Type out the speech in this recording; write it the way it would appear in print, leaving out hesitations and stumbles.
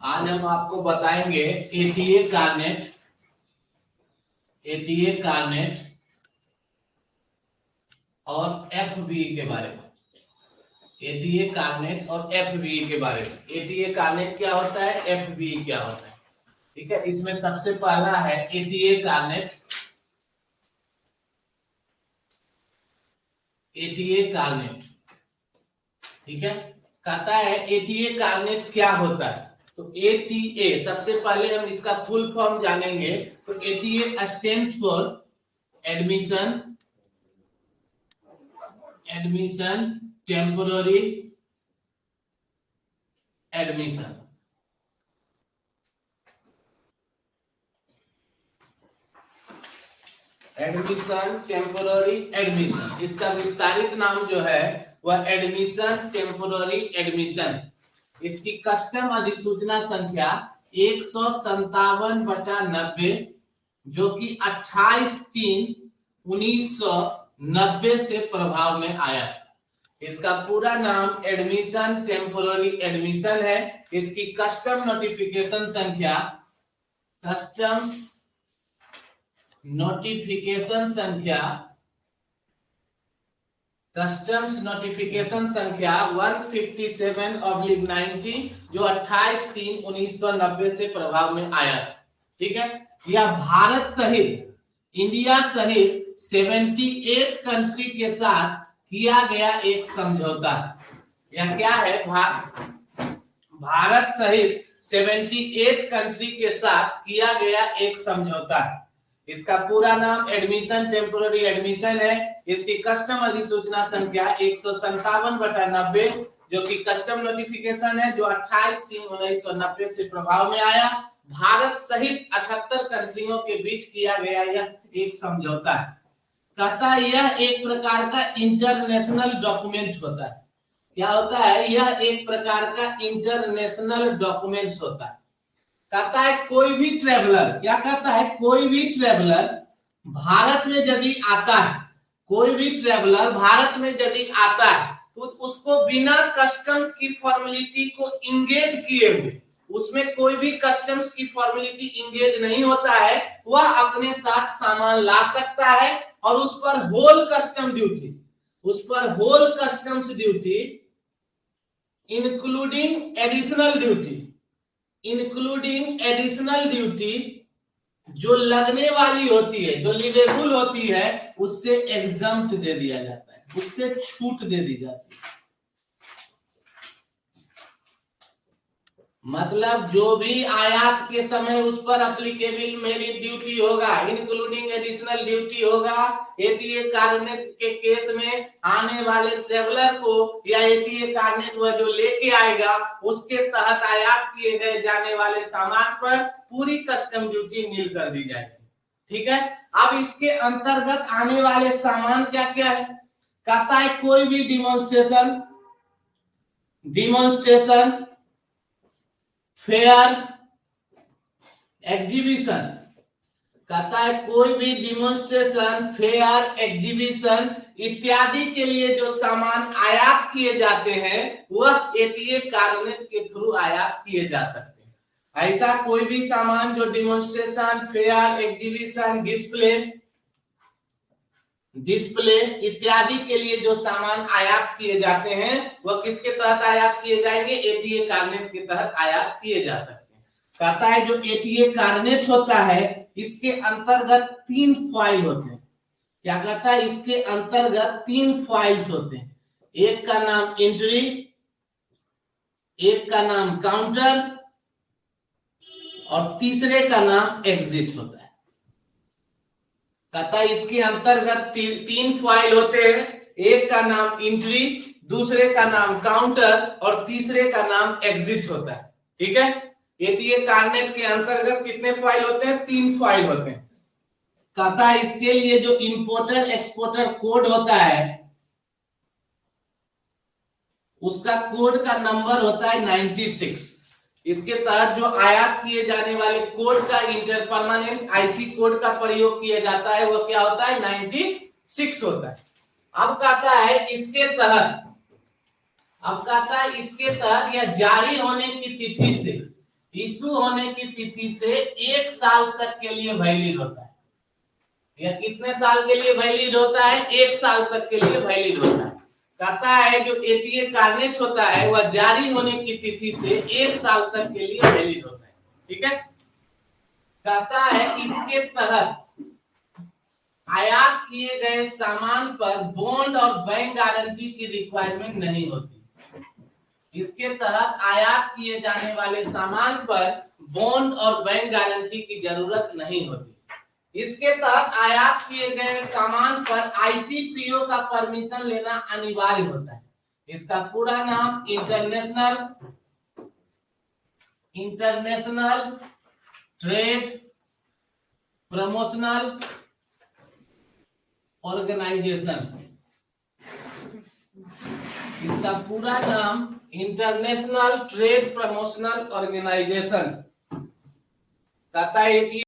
आज हम आपको बताएंगे एटीए कार्नेट, एटीए कार्नेट और एफबीई के बारे में। एटीए कार्नेट और एफबीई के बारे में। एटीए कार्नेट क्या होता है, एफबीई क्या होता है, ठीक है। इसमें सबसे पहला है एटीए कार्नेट। एटीए कार्नेट, ठीक है। कहता है एटीए कार्नेट क्या होता है। तो एटीए सबसे पहले हम इसका फुल फॉर्म जानेंगे। तो ATA stands for admission, admission temporary admission. Admission temporary admission, इसका विस्तारित नाम जो है वह एडमिशन टेम्पोररी एडमिशन। इसकी कस्टम अधिसूचना संख्या 157/90 जो कि 28/3/1990 से प्रभाव में आया। इसका पूरा नाम एडमिशन टेम्पोररी एडमिशन है। इसकी कस्टम नोटिफिकेशन संख्या, कस्टम्स नोटिफिकेशन संख्या, कस्टम्स नोटिफिकेशन संख्या 157/90 जो 28/3/1990 से प्रभाव में आया, ठीक है। यह भारत सहित, इंडिया सहित 78 कंट्री के साथ किया गया एक समझौता। यह क्या है, भारत सहित 78 कंट्री के साथ किया गया एक समझौता है। इसका पूरा नाम एडमिशन टेम्पोररी एडमिशन है। इसकी कस्टम अधिसूचना संख्या 157/90 जो कि कस्टम नोटिफिकेशन है जो 28/3/1990 से प्रभाव में आया। भारत सहित 78 कंट्रियों के बीच किया गया यह एक समझौता है। कहता है यह एक प्रकार का इंटरनेशनल डॉक्यूमेंट होता है। क्या होता है, यह एक प्रकार का इंटरनेशनल डॉक्यूमेंट्स होता है। कहता है कोई भी ट्रेवलर, क्या कहता है, कोई भी ट्रेवलर भारत में यदि आता है, कोई भी ट्रेवलर भारत में यदि आता है तो उसको बिना कस्टम्स की फॉर्मेलिटी को इंगेज किए हुए, उसमें कोई भी कस्टम्स की फॉर्मेलिटी इंगेज नहीं होता है, वह अपने साथ सामान ला सकता है और उस पर होल कस्टम ड्यूटी, उस पर whole customs duty including additional duty, including additional duty जो लगने वाली होती है, जो लिवेबल होती है, उससे एग्जम्प्ट दे दिया जाता है, उससे छूट दे दी जाती है। मतलब जो भी आयात के समय उस पर एप्लीकेबल मेरिट ड्यूटी होगा, इंक्लूडिंग एडिशनल ड्यूटी होगा। एटीए कार्नेट के केस में आने वाले ट्रेवलर को या एटीए कार्नेट वह जो लेके आएगा उसके तहत आयात किए गए जाने वाले सामान पर पूरी कस्टम ड्यूटी नील कर दी जाएगी, ठीक है। अब इसके अंतर्गत आने वाले सामान क्या क्या है। कहता है कोई भी डिमॉन्स्ट्रेशन, डिमॉन्स्ट्रेशन फेयर, एग्जीबिशन। कहता है कोई भी डिमॉन्स्ट्रेशन, फेयर, एग्जीबिशन इत्यादि के लिए जो सामान आयात किए जाते हैं वह एटीए कार्नेट के थ्रू आयात किए जा सकते हैं। ऐसा कोई भी सामान जो डिमॉन्स्ट्रेशन, फेयर, एग्जीबिशन, डिस्प्ले इत्यादि के लिए जो सामान आयात किए जाते हैं वह किसके तहत आयात किए जाएंगे, एटीए कार्नेट के तहत आयात किए जा सकते हैं। कहता है जो एटीए कार्नेट होता है इसके अंतर्गत 3 फाइल होते हैं। क्या कहता है, इसके अंतर्गत 3 फाइल्स होते हैं। एक का नाम एंट्री, एक का नाम काउंटर और तीसरे का नाम एग्जिट होता है। कहता है इसके अंतर्गत 3 फाइल होते हैं। एक का नाम एंट्री, दूसरे का नाम काउंटर और तीसरे का नाम एग्जिट होता है, ठीक है। एटीए कार्नेट के अंतर्गत कितने फाइल होते हैं, 3 फाइल होते हैं। कहता है इसके लिए जो इंपोर्टर एक्सपोर्टर कोड होता है उसका कोड का नंबर होता है 96। इसके तहत जो आयात किए जाने वाले कोड का इंटर परमानेंट आईसी कोड का प्रयोग किया जाता है वह क्या होता है, 96 होता है। अब कहता है इसके तहत, अब कहता है इसके तहत यह जारी होने की तिथि से, इशू होने की तिथि से 1 साल तक के लिए वैलिड होता है। यह कितने साल के लिए वैलिड होता है? 1 साल तक के लिए वैलिड होता है। कहता है जो एटीए कार्नेट होता है वह जारी होने की तिथि से 1 साल तक के लिए वैलिड होता है। ठीक है। कहता है इसके तहत आयात किए गए सामान पर बॉन्ड और बैंक गारंटी की रिक्वायरमेंट नहीं होती। इसके तहत आयात किए जाने वाले सामान पर बॉन्ड और बैंक गारंटी की जरूरत नहीं होती। इसके तहत आयात किए गए सामान पर आईटीपीओ का परमिशन लेना अनिवार्य होता है। इसका पूरा नाम इंटरनेशनल ट्रेड प्रमोशनल ऑर्गेनाइजेशन। इसका पूरा नाम इंटरनेशनल ट्रेड प्रमोशनल ऑर्गेनाइजेशन। कहता है